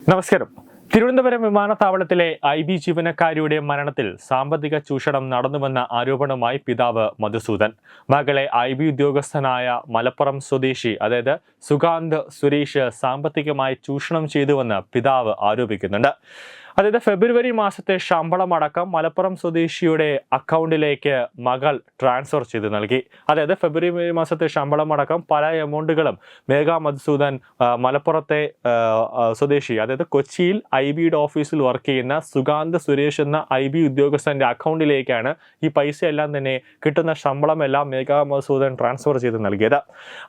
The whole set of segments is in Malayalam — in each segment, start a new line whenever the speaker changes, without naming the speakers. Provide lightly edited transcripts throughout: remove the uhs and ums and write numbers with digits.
നമസ്കാരം. തിരുവനന്തപുരം വിമാനത്താവളത്തിലെ IB ജീവനക്കാരിയുടെ മരണത്തിൽ സാമ്പത്തിക ചൂഷണം നടന്നുവെന്ന ആരോപണവുമായി പിതാവ് മധുസൂദൻ. മകളെ IB ഉദ്യോഗസ്ഥനായ മലപ്പുറം സ്വദേശി അതായത് സുഗാന്ത് സുരേഷ് സാമ്പത്തികമായി ചൂഷണം ചെയ്തുവെന്ന് പിതാവ് ആരോപിക്കുന്നുണ്ട്. അതായത് ഫെബ്രുവരി മാസത്തെ ശമ്പളമടക്കം മലപ്പുറം സ്വദേശിയുടെ അക്കൗണ്ടിലേക്ക് മകൾ ട്രാൻസ്ഫർ ചെയ്ത് നൽകി. അതായത് ഫെബ്രുവരി മാസത്തെ ശമ്പളമടക്കം പല എമൗണ്ടുകളും മേഘ മധുസൂദൻ മലപ്പുറത്തെ സ്വദേശി അതായത് കൊച്ചിയിൽ IBയുടെ ഓഫീസിൽ വർക്ക് ചെയ്യുന്ന സുഗാന്ത് സുരേഷ് എന്ന IB ഉദ്യോഗസ്ഥന്റെ അക്കൗണ്ടിലേക്കാണ് ഈ പൈസ എല്ലാം തന്നെ കിട്ടുന്ന ശമ്പളമെല്ലാം മേഘ മധുസൂദൻ ട്രാൻസ്ഫർ ചെയ്ത് നൽകിയത്.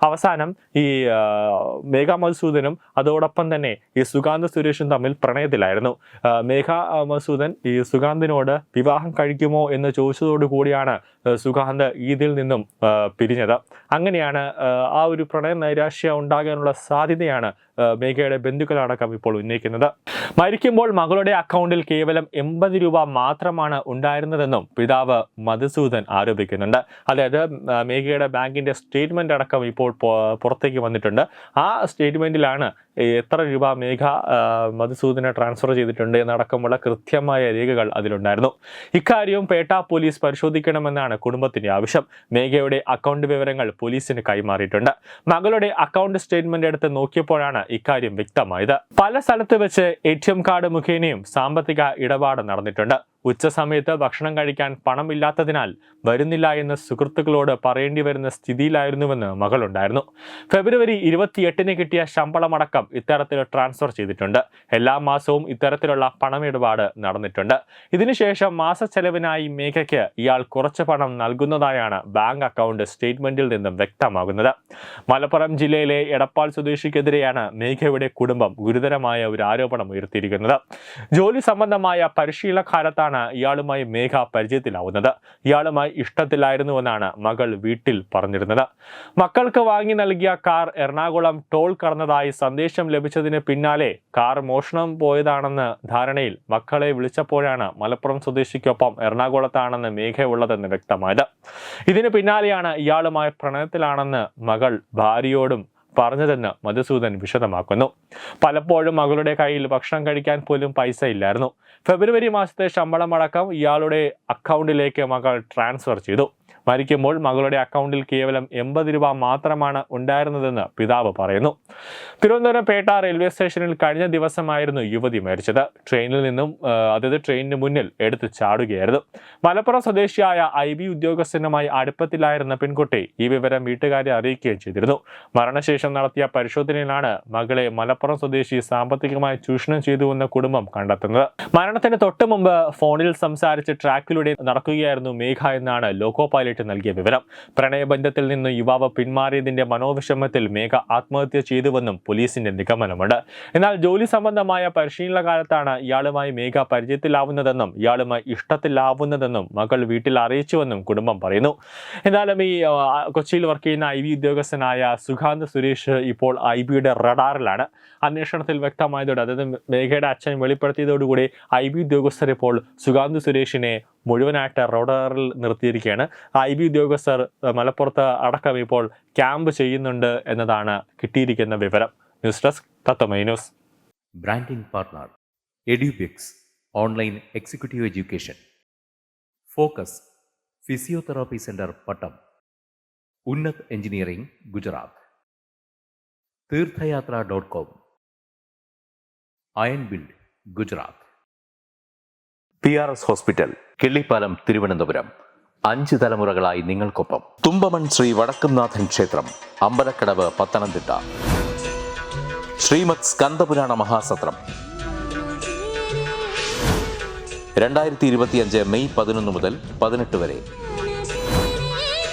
അവസാനം ഈ മേഘ മധുസൂദനും അതോടൊപ്പം തന്നെ ഈ സുഗാന്ത് സുരേഷും തമ്മിൽ പ്രണയത്തിലായിരുന്നു. മേഘ മധുസൂദൻ ഈ സുഗാന്തിനോട് വിവാഹം കഴിക്കുമോ എന്ന് ചോദിച്ചതോടു കൂടിയാണ് സുഗാന്ത് ഇതിൽ നിന്നും പിരിഞ്ഞത്. അങ്ങനെയാണ് ആ ഒരു പ്രണയ നൈരാശ്യം ഉണ്ടാകാനുള്ള സാധ്യതയാണ് മേഘയുടെ ബന്ധുക്കളടക്കം ഇപ്പോൾ ഉന്നയിക്കുന്നത്. മരിക്കുമ്പോൾ മകളുടെ അക്കൗണ്ടിൽ കേവലം 80 രൂപ മാത്രമാണ് ഉണ്ടായിരുന്നതെന്നും പിതാവ് മധുസൂദൻ ആരോപിക്കുന്നുണ്ട്. അതായത് മേഘയുടെ ബാങ്കിന്റെ സ്റ്റേറ്റ്മെന്റ് അടക്കം ഇപ്പോൾ പുറത്തേക്ക് വന്നിട്ടുണ്ട്. ആ സ്റ്റേറ്റ്മെന്റിലാണ് എത്ര രൂപ മേഘ മധുസൂദനെ ട്രാൻസ്ഫർ ചെയ്തിട്ടുണ്ട് എന്നടക്കമുള്ള കൃത്യമായ രേഖകൾ അതിലുണ്ടായിരുന്നു. ഇക്കാര്യവും പേട്ട പോലീസ് പരിശോധിക്കണമെന്നാണ് കുടുംബത്തിന്റെ ആവശ്യം. മേഘയുടെ അക്കൗണ്ട് വിവരങ്ങൾ പോലീസിന് കൈമാറിയിട്ടുണ്ട്. മകളുടെ അക്കൗണ്ട് സ്റ്റേറ്റ്മെന്റ് എടുത്ത് നോക്കിയപ്പോഴാണ് ഇക്കാര്യം വ്യക്തമായത്. പല സ്ഥലത്ത് വെച്ച് ATM കാർഡ് മുഖേനയും സാമ്പത്തിക ഇടപാട് നടന്നിട്ടുണ്ട്. ഉച്ച സമയത്ത് ഭക്ഷണം കഴിക്കാൻ പണമില്ലാത്തതിനാൽ വരുന്നില്ല എന്ന് സുഹൃത്തുക്കളോട് പറയേണ്ടി വരുന്ന സ്ഥിതിയിലായിരുന്നുവെന്ന് മകളുണ്ടായിരുന്നു. ഫെബ്രുവരി 28 കിട്ടിയ ശമ്പളമടക്കം ഇത്തരത്തിൽ ട്രാൻസ്ഫർ ചെയ്തിട്ടുണ്ട്. എല്ലാ മാസവും ഇത്തരത്തിലുള്ള പണമിടപാട് നടന്നിട്ടുണ്ട്. ഇതിനുശേഷം മാസ ചെലവിനായി മേഘയ്ക്ക് ഇയാൾ കുറച്ച് പണം നൽകുന്നതായാണ് ബാങ്ക് അക്കൗണ്ട് സ്റ്റേറ്റ്മെന്റിൽ നിന്നും വ്യക്തമാകുന്നത്. മലപ്പുറം ജില്ലയിലെ എടപ്പാൾ സ്വദേശിക്കെതിരെയാണ് മേഘയുടെ കുടുംബം ഗുരുതരമായ ഒരു ആരോപണം ഉയർത്തിയിരിക്കുന്നത്. ജോലി സംബന്ധമായ പരിശീലനകാലത്താണ് ഇയാളുമായി മേഘ പരിചയത്തിലാവുന്നത്. ഇയാളുമായി ഇഷ്ടത്തിലായിരുന്നുവെന്നാണ് മകൾ വീട്ടിൽ പറഞ്ഞിരുന്നത്. മക്കൾക്ക് വാങ്ങി നൽകിയ കാർ എറണാകുളം ടോൾ കടന്നതായി സന്ദേശം ലഭിച്ചതിന് പിന്നാലെ കാർ മോഷണം പോയതാണെന്ന് ധാരണയിൽ മക്കളെ വിളിച്ചപ്പോഴാണ് മലപ്പുറം സ്വദേശിക്കൊപ്പം എറണാകുളത്താണെന്ന് മേഘ ഉള്ളതെന്ന് വ്യക്തമായത്. ഇതിന് പിന്നാലെയാണ് ഇയാളുമായി പ്രണയത്തിലാണെന്ന് മകൾ ഭാര്യയോടും പറഞ്ഞതെന്ന് മധുസൂദൻ വിശദമാക്കുന്നു. പലപ്പോഴും മകളുടെ കയ്യിൽ ഭക്ഷണം കഴിക്കാൻ പോലും പൈസ ഇല്ലായിരുന്നു. ഫെബ്രുവരി മാസത്തെ ശമ്പളമടക്കം ഇയാളുടെ അക്കൗണ്ടിലേക്ക് മകൾ ട്രാൻസ്ഫർ ചെയ്തു. മരിക്കുമ്പോൾ മകളുടെ അക്കൗണ്ടിൽ കേവലം 80 രൂപ മാത്രമാണ് ഉണ്ടായിരുന്നതെന്ന് പിതാവ് പറയുന്നു. തിരുവനന്തപുരം പേട്ട റെയിൽവേ സ്റ്റേഷനിൽ കഴിഞ്ഞ ദിവസമായിരുന്നു യുവതി മരിച്ചത്. ട്രെയിനിന് മുന്നിൽ എടുത്തു ചാടുകയായിരുന്നു. മലപ്പുറം സ്വദേശിയായ IB ഉദ്യോഗസ്ഥനുമായി അടുപ്പത്തിലായിരുന്ന പെൺകുട്ടി ഈ വിവരം വീട്ടുകാരെ അറിയിക്കുകയും ചെയ്തിരുന്നു. മരണശേഷം നടത്തിയ പരിശോധനയിലാണ് മകളെ മലപ്പുറം സ്വദേശി സാമ്പത്തികമായി ചൂഷണം ചെയ്തുവെന്ന് കുടുംബം കണ്ടെത്തുന്നത്. മരണത്തിന് തൊട്ടു മുമ്പ് ഫോണിൽ സംസാരിച്ച് ട്രാക്കിലൂടെ നടക്കുകയായിരുന്നു മേഘ എന്നാണ് ലോക്കോ പൈലറ്റ് നൽകിയ വിവരം. പ്രണയബന്ധത്തിൽ നിന്ന് യുവാവ് പിന്മാറിയതിന്റെ മനോവിഷമത്തിൽ മേഘ ആത്മഹത്യ ചെയ്തുവെന്നും പോലീസിന്റെ നിഗമനമുണ്ട്. എന്നാൽ ജോലി സംബന്ധമായ പരിശീലന കാലത്താണ് ഇയാളുമായി മേഘ പരിചയത്തിലാവുന്നതെന്നും ഇയാളുമായി ഇഷ്ടത്തിലാവുന്നതെന്നും മകൾ വീട്ടിൽ അറിയിച്ചുവെന്നും കുടുംബം പറയുന്നു. എന്നാലും ഈ കൊച്ചിയിൽ വർക്ക് ചെയ്യുന്ന IB ഉദ്യോഗസ്ഥനായ സുഗാന്ത് സുരേഷ് ഇപ്പോൾ IBയുടെ റഡാറിലാണ്. അന്വേഷണത്തിൽ വ്യക്തമായതോടെ അതായത് മേഘയുടെ അച്ഛൻ വെളിപ്പെടുത്തിയതോടുകൂടി IB ഉദ്യോഗസ്ഥർ ഇപ്പോൾ സുഗാന്ത് സുരേഷിനെ മുഴുവനായിട്ട് റഡാറിൽ നിർത്തിയിരിക്കുകയാണ്. IB ഉദ്യോഗസ്ഥർ മലപ്പുറത്ത് അടക്കം ഇപ്പോൾ ക്യാമ്പ് ചെയ്യുന്നുണ്ട് എന്നതാണ് കിട്ടിയിരിക്കുന്ന വിവരം. News desk Tatwamayi news.
Branding partner Edubix online executive education. Focus physiotherapy centre Pattom. Unnath engineering Gujarat. തീർത്ഥയാത്ര.com. Iron build Gujarat.
PRS hospital Killipalam Thiruvananthapuram. 5 തലമുറകളായി നിങ്ങൾക്കൊപ്പം. തുമ്പമൺ ശ്രീ വടക്കുംനാഥൻ ക്ഷേത്രം അമ്പലക്കടവ് പത്തനംതിട്ട. ശ്രീമദ് സ്കന്ദപുരാണ മഹാസത്രം 2025 മെയ് 11 മുതൽ 18 വരെ.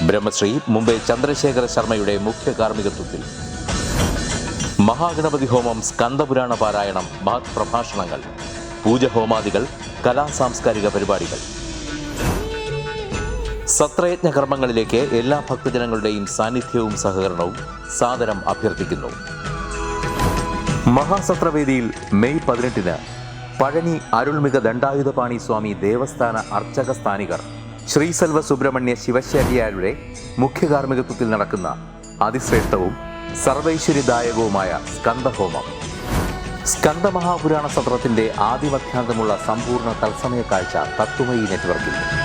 ബ്രഹ്മശ്രീ മുംബൈ ചന്ദ്രശേഖര ശർമ്മയുടെ മുഖ്യ കാർമ്മികത്വത്തിൽ മഹാഗണപതി ഹോമം, സ്കന്ദപുരാണ പാരായണം, മഹത് പ്രഭാഷണങ്ങൾ, പൂജഹോമാദികൾ, കലാസാംസ്കാരിക പരിപാടികൾ. സത്രയജ്ഞ കർമ്മങ്ങളിലേക്ക് എല്ലാ ഭക്തജനങ്ങളുടെയും സാന്നിധ്യവും സഹകരണവും സാദരം അഭ്യർത്ഥിക്കുന്നു. മഹാസത്രവേദിയിൽ മെയ് 18 പഴനി അരുൾമിക ദണ്ഡായുധപാണി സ്വാമി ദേവസ്ഥാന അർച്ചക സ്ഥാനികർ ശ്രീസെൽവ സുബ്രഹ്മണ്യ ശിവശാരിയാരുടെ മുഖ്യ കാർമ്മികത്വത്തിൽ നടക്കുന്ന അതിശ്രേഷ്ഠവും സർവൈശ്വര്യദായകവുമായ സ്കന്ദഹോമം സ്കന്ദമഹാപുരാണ സത്രത്തിന്റെ ആദിമധ്യാന്തമുള്ള സമ്പൂർണ്ണ തത്സമയ കാഴ്ച തത്വമയി നെറ്റ്വർക്കിൽ.